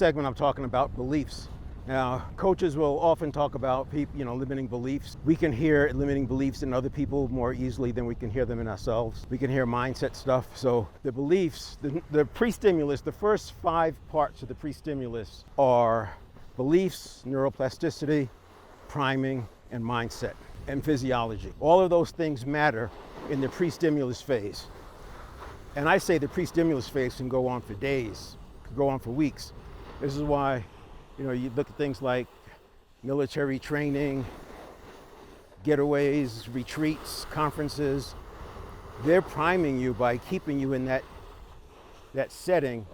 segment I'm talking about beliefs. Now, coaches will often talk about limiting beliefs. We can hear limiting beliefs in other people more easily than we can hear them in ourselves. We can hear mindset stuff. So the beliefs, the pre-stimulus, the first 5 parts of the pre-stimulus are beliefs, neuroplasticity, priming, and mindset, and physiology. All of those things matter in the pre-stimulus phase. And I say the pre-stimulus phase can go on for days, can go on for weeks. This is why, you look at things like military training, getaways, retreats, conferences. They're priming you by keeping you in that setting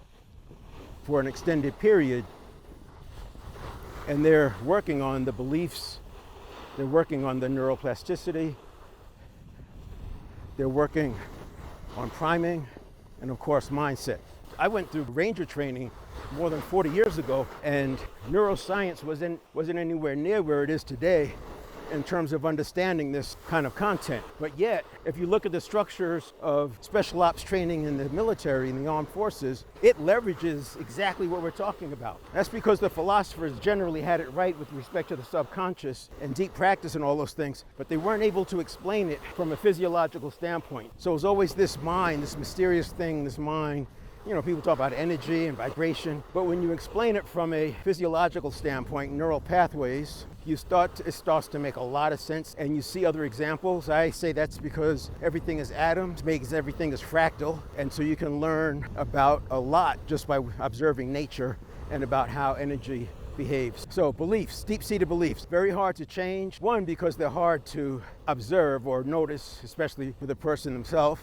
for an extended period. And they're working on the beliefs, they're working on the neuroplasticity, they're working on priming, and of course, mindset. I went through ranger training more than 40 years ago, and neuroscience wasn't anywhere near where it is today in terms of understanding this kind of content. But yet, if you look at the structures of special ops training in the military and the armed forces, it leverages exactly what we're talking about. That's because the philosophers generally had it right with respect to the subconscious and deep practice and all those things, but they weren't able to explain it from a physiological standpoint. So it was always this mind, this mysterious thing, this mind. People talk about energy and vibration, but when you explain it from a physiological standpoint, neural pathways, it starts to make a lot of sense, and you see other examples. I say that's because everything is atoms, makes everything is fractal, and so you can learn about a lot just by observing nature and about how energy behaves. So beliefs, deep-seated beliefs, very hard to change. One, because they're hard to observe or notice, especially for the person themselves,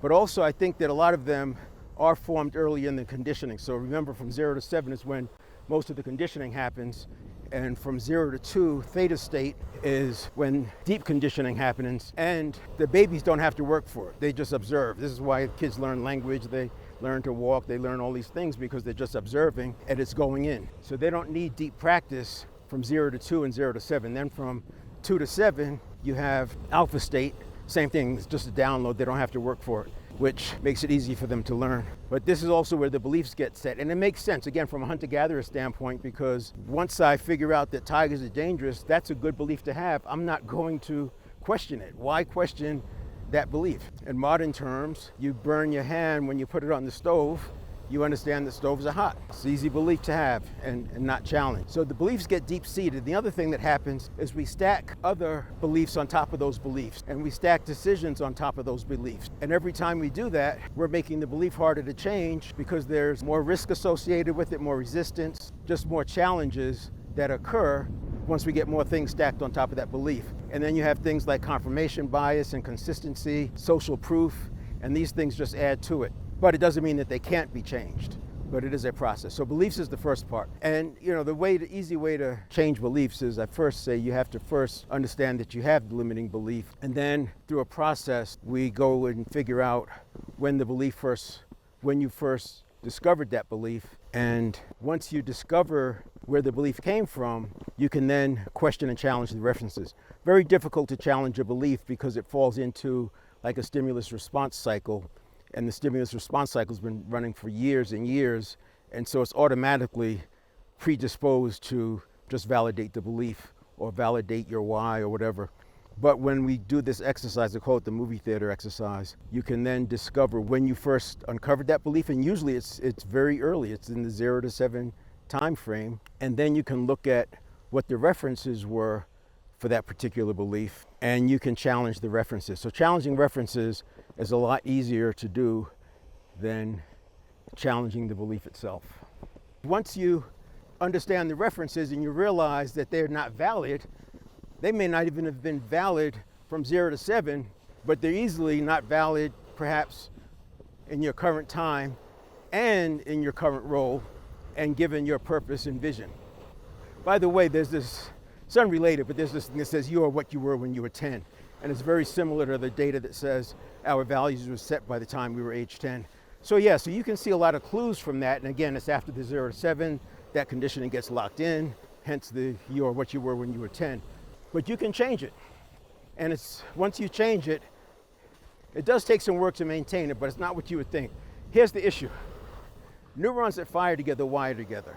but also I think that a lot of them are formed early in the conditioning. So remember, from 0 to 7 is when most of the conditioning happens, and from 0 to 2, theta state, is when deep conditioning happens, and the babies don't have to work for it. They just observe. This is why kids learn language, they learn to walk, they learn all these things because they're just observing and it's going in. So they don't need deep practice from 0 to 2 and 0 to 7. Then from 2 to 7, you have alpha state. Same thing, it's just a download, they don't have to work for it, which makes it easy for them to learn. But this is also where the beliefs get set. And it makes sense, again, from a hunter-gatherer standpoint, because once I figure out that tigers are dangerous, that's a good belief to have. I'm not going to question it. Why question that belief? In modern terms, you burn your hand when you put it on the stove. You understand that stoves are hot. It's an easy belief to have and not challenge. So the beliefs get deep-seated. The other thing that happens is we stack other beliefs on top of those beliefs, and we stack decisions on top of those beliefs. And every time we do that, we're making the belief harder to change because there's more risk associated with it, more resistance, just more challenges that occur once we get more things stacked on top of that belief. And then you have things like confirmation bias and consistency, social proof, and these things just add to it. But it doesn't mean that they can't be changed, but it is a process. So beliefs is the first part. And the easy way to change beliefs is I first say you have to first understand that you have the limiting belief. And then through a process, we go and figure out when you first discovered that belief. And once you discover where the belief came from, you can then question and challenge the references. Very difficult to challenge a belief because it falls into like a stimulus response cycle. And the stimulus response cycle has been running for years and years. And so it's automatically predisposed to just validate the belief or validate your why or whatever. But when we do this exercise, I call it the movie theater exercise, you can then discover when you first uncovered that belief. And usually it's very early. It's in the 0 to 7 time frame. And then you can look at what the references were for that particular belief, and you can challenge the references. So challenging references is a lot easier to do than challenging the belief itself. Once you understand the references and you realize that they're not valid, they may not even have been valid from 0 to 7, but they're easily not valid perhaps in your current time and in your current role and given your purpose and vision. By the way, there's this, it's unrelated, but there's this thing that says you are what you were when you were 10. And it's very similar to the data that says our values were set by the time we were age 10. So you can see a lot of clues from that. And again, it's after the 0 to 7, that conditioning gets locked in, hence the you are what you were when you were 10. But you can change it. And it's once you change it, it does take some work to maintain it, but it's not what you would think. Here's the issue. Neurons that fire together wire together.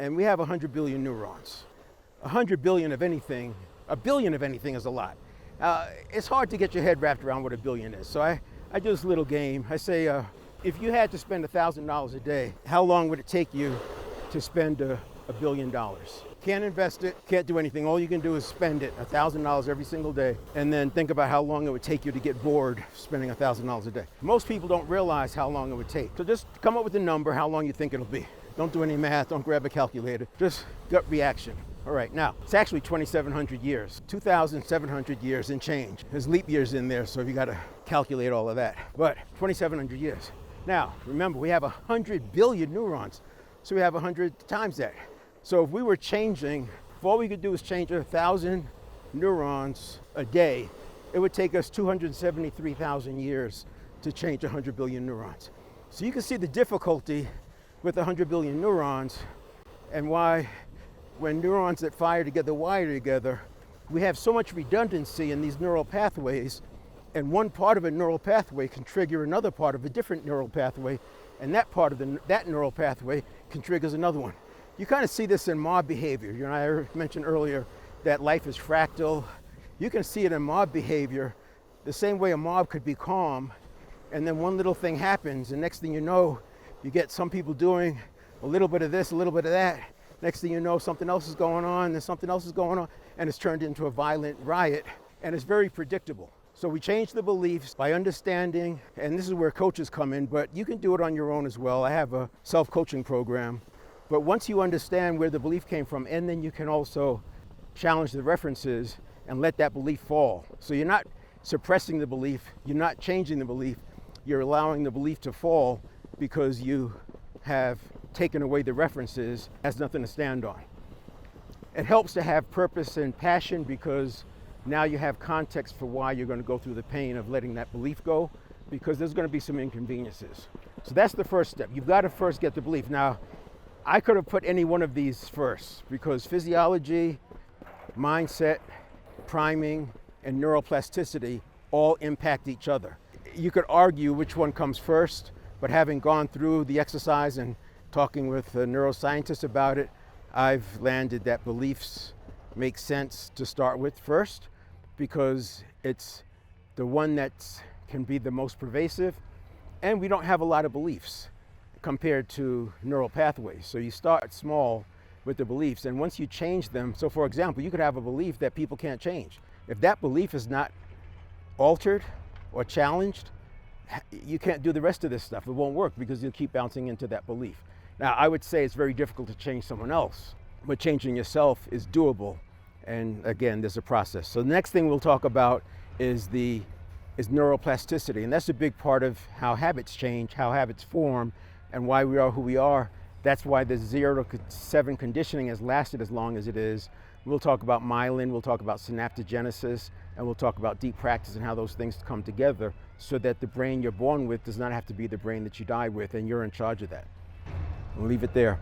and we have 100 billion neurons. 100 billion of anything, a billion of anything is a lot. It's hard to get your head wrapped around what a billion is. So I do this little game. I say, if you had to spend $1,000 a day, how long would it take you to spend $1 billion? Can't invest it, can't do anything. All you can do is spend it, $1,000 every single day, and then think about how long it would take you to get bored spending $1,000 a day. Most people don't realize how long it would take. So just come up with a number, how long you think it'll be. Don't do any math, don't grab a calculator, just gut reaction. All right, now, it's actually 2,700 years, 2,700 years and change. There's leap years in there, so you gotta calculate all of that. But 2,700 years. Now, remember, we have 100 billion neurons, so we have 100 times that. So if we were changing, if all we could do is change 1,000 neurons a day, it would take us 273,000 years to change 100 billion neurons. So you can see the difficulty with 100 billion neurons and why when neurons that fire together wire together, we have so much redundancy in these neural pathways, and one part of a neural pathway can trigger another part of a different neural pathway, and that part of that neural pathway can trigger another one. You kind of see this in mob behavior. You know, I mentioned earlier that life is fractal. You can see it in mob behavior the same way a mob could be calm, and then one little thing happens, and next thing you know, you get some people doing a little bit of this, a little bit of that. Next thing you know, something else is going on, and something else is going on, and it's turned into a violent riot, and it's very predictable. So we change the beliefs by understanding, and this is where coaches come in, but you can do it on your own as well. I have a self-coaching program. But once you understand where the belief came from, and then you can also challenge the references and let that belief fall. So you're not suppressing the belief, you're not changing the belief, you're allowing the belief to fall because you have taken away the references, has nothing to stand on. It helps to have purpose and passion because now you have context for why you're going to go through the pain of letting that belief go, because there's going to be some inconveniences. So that's the first step. You've got to first get the belief. Now, I could have put any one of these first because physiology, mindset, priming, and neuroplasticity all impact each other. You could argue which one comes first, but having gone through the exercise and talking with neuroscientists about it, I've landed that beliefs make sense to start with first because it's the one that can be the most pervasive, and we don't have a lot of beliefs compared to neural pathways. So you start small with the beliefs, and once you change them, so for example, you could have a belief that people can't change. If that belief is not altered or challenged, you can't do the rest of this stuff. It won't work because you'll keep bouncing into that belief. Now, I would say it's very difficult to change someone else, but changing yourself is doable. And again, there's a process. So the next thing we'll talk about is neuroplasticity, and that's a big part of how habits change, how habits form, and why we are who we are. That's why the 0 to 7 conditioning has lasted as long as it is. We'll talk about myelin, we'll talk about synaptogenesis, and we'll talk about deep practice and how those things come together so that the brain you're born with does not have to be the brain that you die with, and you're in charge of that. We'll leave it there.